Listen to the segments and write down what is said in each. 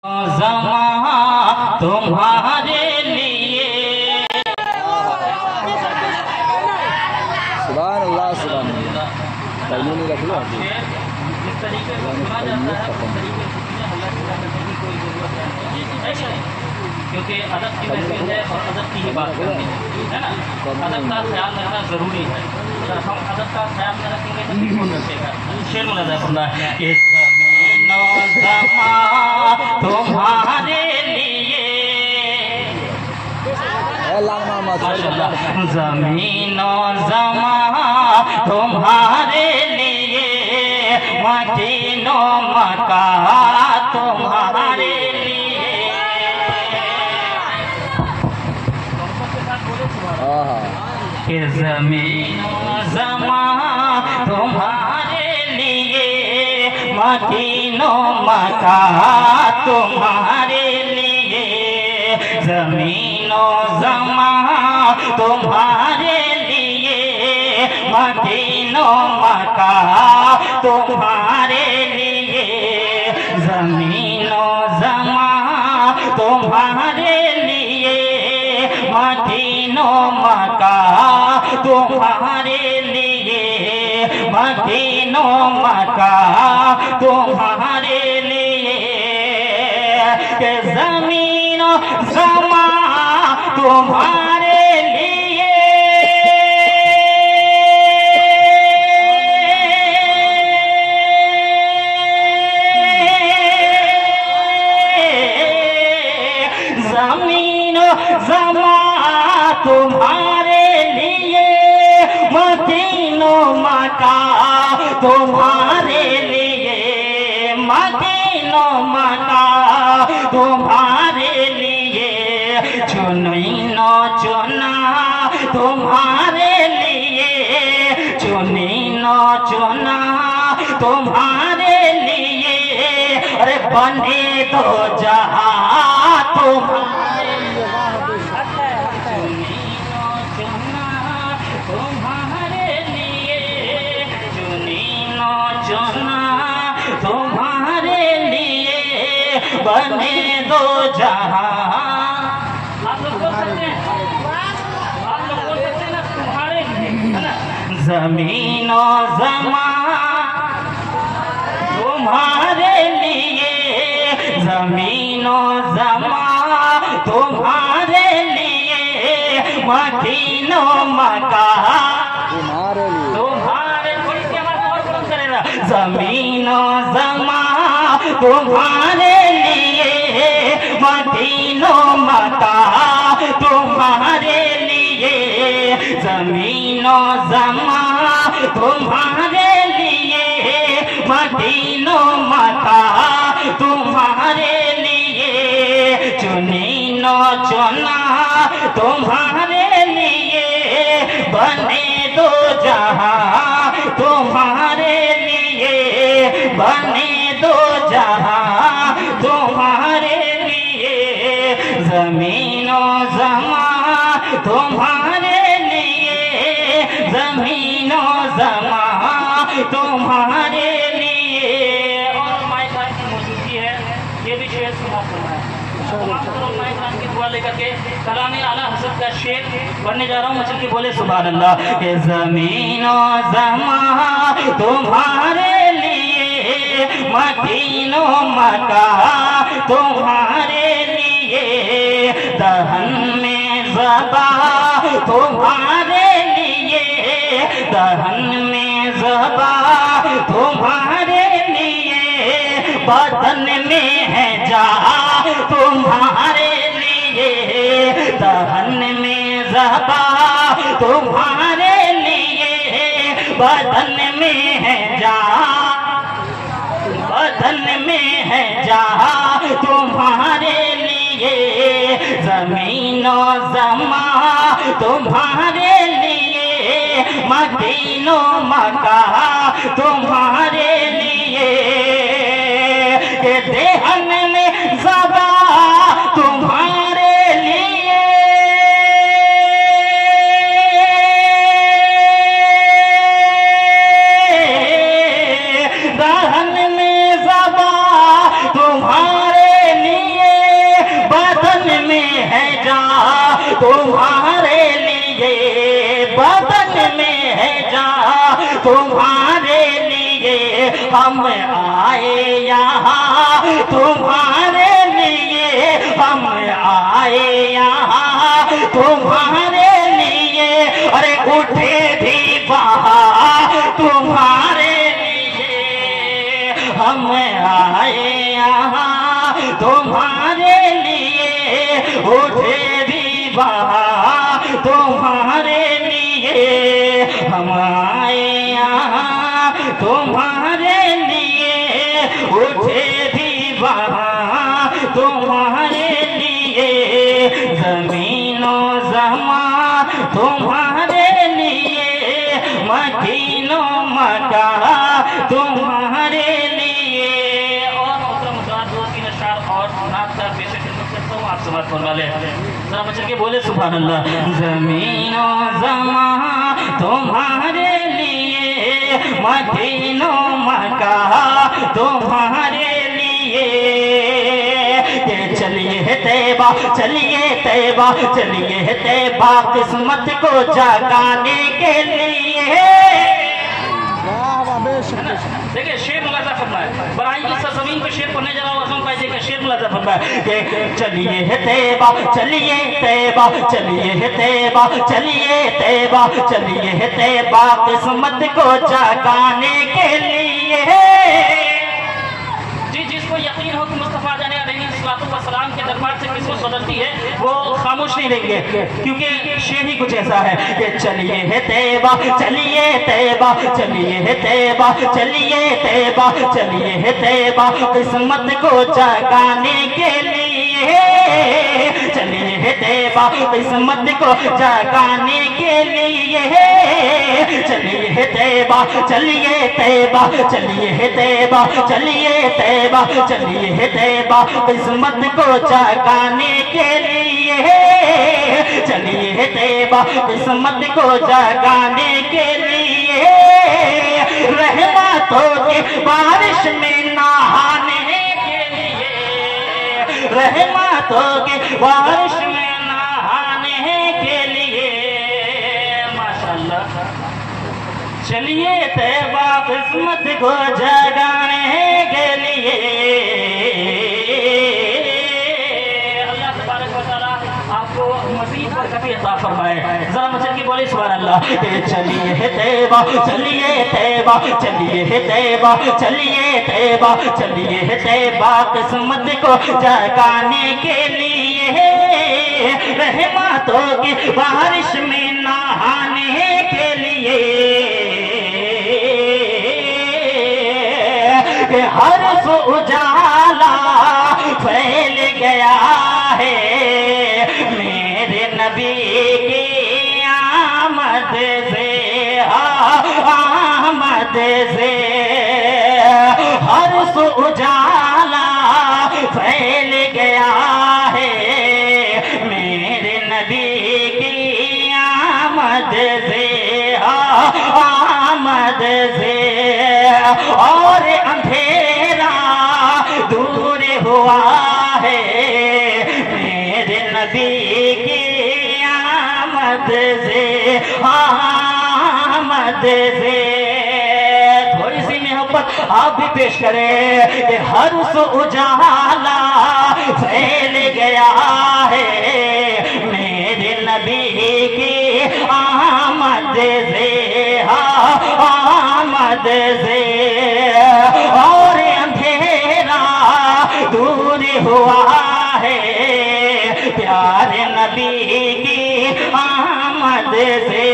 ज़मां तुम्हारे लिए। सुभान अल्लाह सुभान अल्लाह। टाइम नहीं रख लो। जिस तरीके से सुना जाता है उस तरीके से अल्लाह की कोई जरूरत नहीं, क्योंकि अदब की महफिल है और अदब की ही बात करनी है ना। अदब का ख्याल रखना ज़रूरी है। अगर हम अदब का ख्याल न रखेंगे तो कौन रखेगा। शेर मुलाज़ा फरमाया कि ज़मीनो ज़मां तुम्हारे लिए, ज़मीनो ज़मां तुम्हारे लिए, मदीनो मक्का तुम्हारे लिए। कि ज़मीनो ज़मां तुम्हारे लिए, मदीनो मक्का तुम्हारे लिए, ज़मीनो ज़मां तुम्हारे लिए, मदीनो मक्का तुम्हारे लिए, ज़मीनो ज़मां तुम्हारे लिए, मदीनो मक्का तुम्हारे लिए, मदीनो मक्का तुम्हारे लिए। कि ज़मीनो ज़मां तुम्हारे लिए, ज़मीनो ज़मां तुम्हारे लिए, मदीनो मक्का तुम्हारे लिए, मदीनो मक्का तुम्हारे लिए, चुनीनो चुना तुम्हारे लिए, चुनीनो चुना तुम्हारे लिए, अरे बने दो जहां तुम्हारे लिए, चुनीनो चुना तुम्हारे लिए, चुनीनो चुना तुम्हारे लिए, बने दो जहां। आप लोग बोल सकते हैं, आप लोग बोल सकते हैं ना तुम्हारे लिए, है ना। ज़मीनो ज़मां तुम्हारे लिए, ज़मीनो ज़मां तुम्हारे लिए, मदीनो मक्का तुम्हारे लिए, तुम्हारे। थोड़ी सी आवाज़ और बुलंद करेगा। ज़मीनो ज़मां तुम्हारे लिए, मदीनो मक्का तुम्हारे लिए, ज़मीनो ज़मां तुम्हारे लिए, मदीनो मक्का तुम्हारे लिए, चुनीनो चुना तुम्हारे लिए, बने दो जहां तुम्हारे लिए, बने दो जहां तुम्हारे लिए, ज़मीनो ज़मां तुम्हारे लिए, ज़मीनो ज़मां तुम्हारे लिए। और माइक की मौजूदगी है, ये भी शेर समाप्त करना है। की दुआ लेकर के कलामी आला हज़रत का शेर पढ़ने जा रहा हूँ। मचल के बोले सुभान अल्लाह। कि ज़मीनो ज़मां तुम्हारे लिए, मदीनो मक्का तुम्हारे लिए, दहन में ज़बा तुम्हारे लिए, दहन में ज़बा तुम्हारे लिए, बदन में है जा तुम्हारे लिए, दहन में ज़बा तुम्हारे लिए, बदन में है जा, बदन में है जा तुम्हारे लिए, ज़मीनो ज़मां तुम्हारे लिए, मदीनो मक्का तुम्हारे लिए, के देहन में ज़बा तुम्हारे लिए, दहन में ज़बा तुम्हारे लिए, जहाँ तुम्हारे लिए, बदन में है जहाँ तुम्हारे लिए, हम आए यहाँ तुम्हारे लिए, हम आए यहाँ तुम्हारे लिए, अरे उठे भी वहाँ तुम्हारे लिए, हम आए यहाँ तुम्हारे लिए, उठे भी वहाँ तुम्हारे लिए, हम आए यहाँ तुम्हारे लिए, उठे भी वहाँ तुम्हारे लिए, ज़मीनो ज़मा तुम्हारे लिए, मकीनो मका तुम्हारे लिए। और दो तीन अशआर और नात का पेश करता हूँ, आप समाज करने वाले जरा बचल के बोले सुभान अल्लाह। ज़मीनो ज़मा तुम्हारे लिए, मकीनो मका तुम्हारे लिए, चलिए तैबा चलिए तैबा चलिए तैबा, किस्मत को जगाने के लिए। देखिए शेर मुलाजा फरमाए, बराई की सरजमीन पे शेर पढ़ने जा रहा हूँ, असम पाइजे का शेर मुलाजा फरमाए, चलिए तैबा चलिए तैबा चलिए तैबा चलिए तैबा चलिए तैबा, किस्मत को जगाने के लिए। जिसको यकीन हो कि मुस्तफा जाने अलैहिस्सलाम के दरबार से किस्मत बदलती है, वो खामोश नहीं रहेंगे, क्योंकि शेर ही कुछ ऐसा है कि चलिए तैबा चलिए तैबा चलिए तैबा चलिए तैबा चलिए तैबा, किस्मत को जगाने के लिए, चलिए तैबा किस्मत को जगाने के लिए, चलिए तैबा चलिए तैबा चलिए तैबा चलिए तैबा चलिए तैबा, किस्मत को जगाने के लिए, चलिए तैबा किस्मत को जगाने के लिए, रहमतों की बारिश में नहाने के लिए, रहमतों की बारिश में नहाने के लिए, माशाअल्लाह। चलिए तैबा किस्मत को जगाने के लिए, अल्लाह तबारक व तआला आपको मज़ीद बरकत अता फरमाए। जरा मचल के बोले सुभान अल्लाह। चलिए तैबा चलिए तैबा चलिए तैबा चलिए तैबा चलिए तैबा, किस्मत को जगाने के लिए, रहमतों की बारिश में नहाने के लिए, हर सो उजाला फैल गया है, मेरे नबी की आमद से आमद से, हर सो उजाला फैल गया है, मेरे नबी की आमद से आमद से, और अंधेरा दूर हुआ है, मेरे नबी की आमद से आमद से। थोड़ी सी मोहब्बत आप भी पेश करें कि हर सो उजाला फैल गया है, मेरे नबी की आमद से आमद से, और अंधेरा दूर हुआ है, प्यारे नबी की आमद से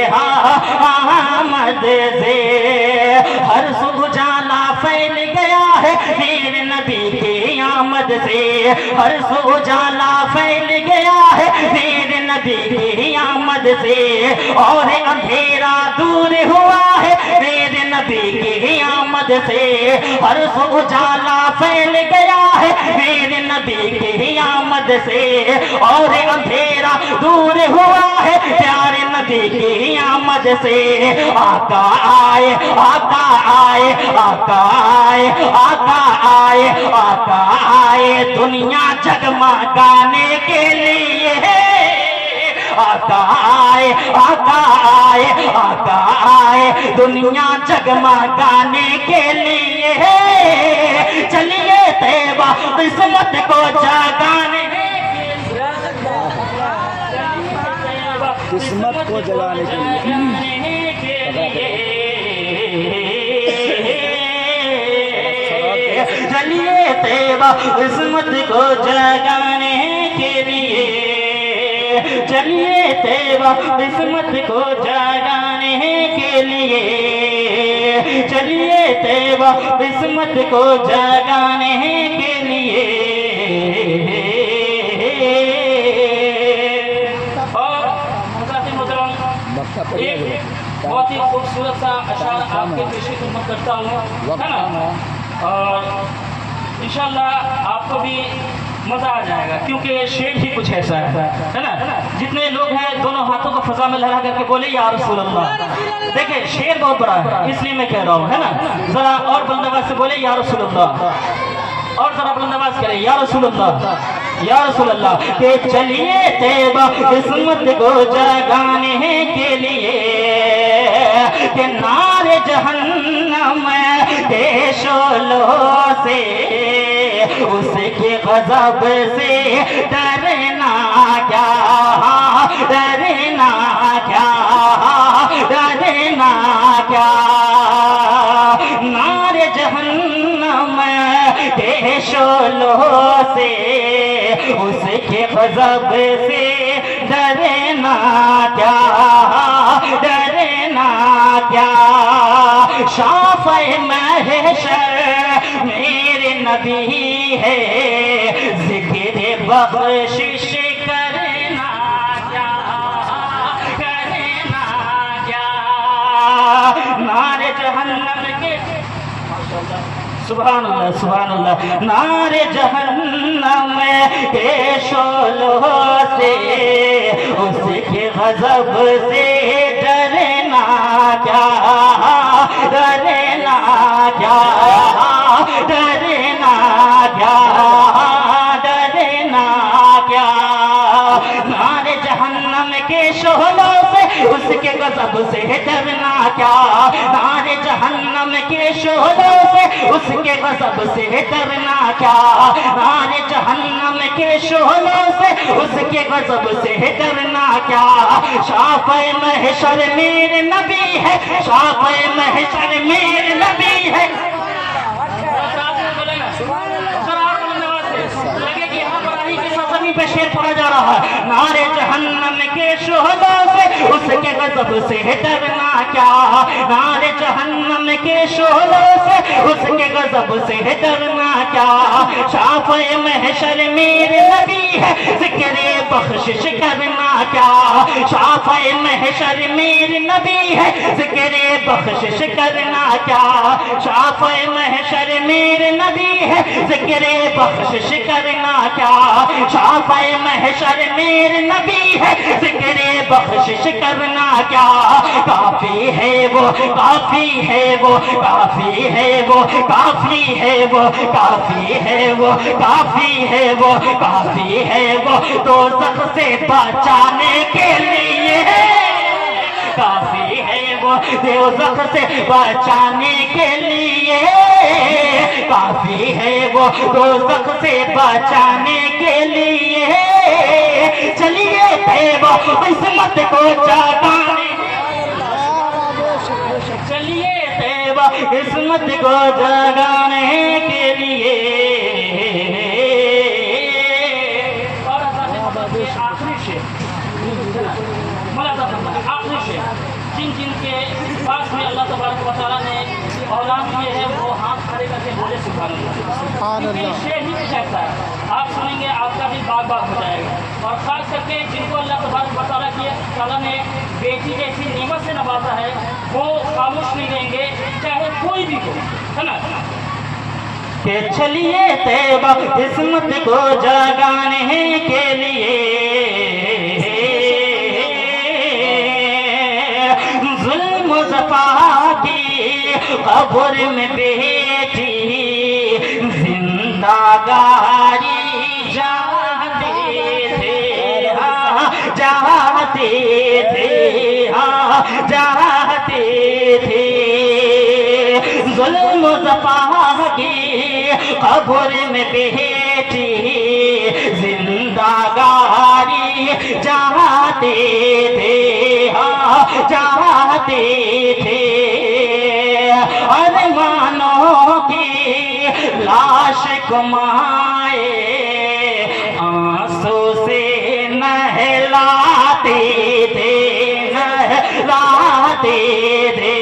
आमद से, हर सो उजाला फैल गया है, मेरे नबी की आमद से, हर सो उजाला फैल गया है, मेरे नबी की आमद से, और अंधेरा दूर हुआ है, मेरे नबी की आमद से, हर सो उजाला फैल गया है, मेरे नबी की आमद अहमद से और अंधेरा दूर हुआ है प्यारे नबी की आमद से। आका आए आका आए आका आए आका आए आका आए दुनिया जगमगाने के लिए। आका आए आका आए आका आए दुनिया जगमगाने के लिए। चलिए तैबा किस्मत को जगाने, किस्मत को जगाने के लिए। चलिए तैबा किस्मत को जगाने के लिए। चलिए तैबा किस्मत को जगाने के लिए। चलिए तैबा किस्मत को जगाने के लिए। और एक बहुत ही खूबसूरत सा अशार आपके पेश खिदमत करता हूँ, है ना। और इंशाल्लाह आपको भी मजा आ जाएगा, क्योंकि ये शेर ही कुछ ऐसा है ना। जितने लोग हैं दोनों हाथों को फजा में लहरा करके बोले या रसूल अल्लाह। देखिए शेर बहुत बड़ा है इसलिए मैं कह रहा हूँ, है ना। जरा और बुलंद आवाज से बोले या रसूल अल्लाह, और जरा बुलंद आवाज करें या रसूल अल्लाह या रसूल अल्लाह। के चलिए तैबा किस्मत को जगाने के लिए। के नारे जहन्नम के शोलों से उसके गज़ब से डरना क्या, डरना क्या, डरना क्या। नारे जहन्नम के शोलों से उसके गज़ब से डरना क्या, डरना क्या। शाफ़े महशर मेरे नबी है, ज़िक्र बख्शिश करना क्या, करना क्या। नारे जहन्नम के सुभान अल्लाह सुभान अल्लाह। नारे जहन्नम के शोलों से उसके गज़ब से डरना क्या, डरना क्या, डरना क्या, डरना क्या। नारे जहन्नम के शोलों से उसके गज़ब से डरना क्या। नारे जहन्नम के शोलों से उसके गज़ब से डरना क्या। नारे जहन्नम के शोलों से उसके गज़ब से डरना क्या। शाफ़े महशर मेरे नबी है, शाफ़े महशर मेरे नबी है। पे शेर पढ़ा जा रहा है। नारे जहन्नम के शोलों से उसके गज़ब से डरना क्या। नारे जहन्नम के शोलों से उसके गज़ब से डरना क्या। शाफ़े महशर मेरे नबी है, ज़िक्र बख्शिश करना क्या। शाफ़े महशर मेरे नबी है, ज़िक्र बख्शिश करना क्या। शाफ़े महशर मेरे नबी है, ज़िक्र बख्शिश करना क्या। शाफ़े महशर मेरे नबी है, ज़िक्र बख्शिश करना क्या। काफ़ी है वो, काफ़ी है वो, काफ़ी है वो, काफ़ी है वो, काफ़ी है वो, काफ़ी है वो, काफ़ी है वो दोज़ख से बचाने के लिए। काफ़ी है वो दोज़ख से बचाने के लिए। काफ़ी है वो दोज़ख से बचाने के लिए। चलिए तैबा किस्मत को जगाने, चलिए तैबा किस्मत को जगाने के लिए। और आखिरी शेर, आखिरी शेर, जिन जिन के पास में अल्लाह तबारक व तआला ने औलाद दिए है वो हाथ खड़े करके बोले सुभान अल्लाह। शेर ही कुछ ऐसा है, आप सुनेंगे आपका दिल बाग बाग हो जाएगा। और खास करके जिनको अल्लाह तबारक व तआला ने बेटी जैसी नेमत से नवाजा है वो खामोश नहीं रहेंगे, चाहे कोई भी हो, है ना। के चलिए तैबा किस्मत को जगाने قبر میں بیٹی زندہ گاری جاتے تھے جاتے تھے جاتے تھے ظلم و جفا کی قبر میں بیٹی زندہ گاری جاتے تھے جاتے تھے ارمانوں کی لاش کمائے آنسو سے نہلاتے تھے نہلاتے تھے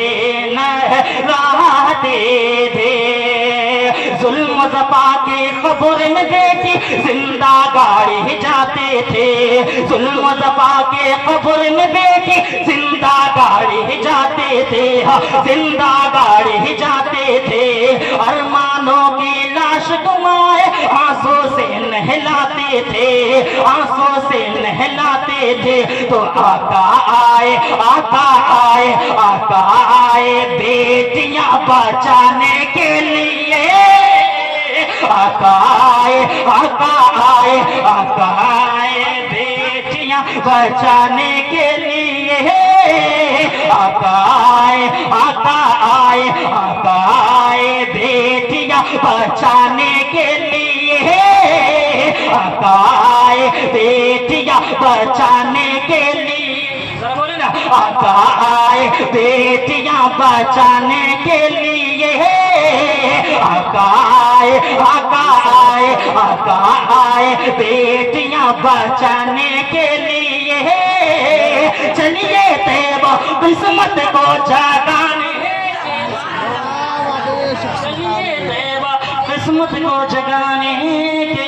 نہلاتے تھے ظلم و جفا کے قبر میں بیٹی زندہ گاڑی جاتے تھے ظلم و جفا کے قبر میں بیٹی زندہ گاڑی جاتے تھے زندہ گاڑی جاتے تھے ارمانوں کی لاش گمائے آنسو سے نہلاتے تھے آنسو سے نہلاتے تھے تو آقا آئے آقا آئے آقا آئے بیٹیاں بچانے کے لیے آقا آئے آقا آئے آقا آئے بیٹیاں بچانے کے لیے آقا آئے آقا آئے آقا آئے بیٹیاں بچانے کے لیے آقا آئے بیٹیاں بچانے کے لیے بولے نا آقا آئے بیٹیاں بچانے کے لیے آقا آئے آقا آئے آقا آئے بیٹیاں بچانے کے لیے چلیے طیبہ قسمت کو جگانے چلیے طیبہ قسمت کو جگانے کے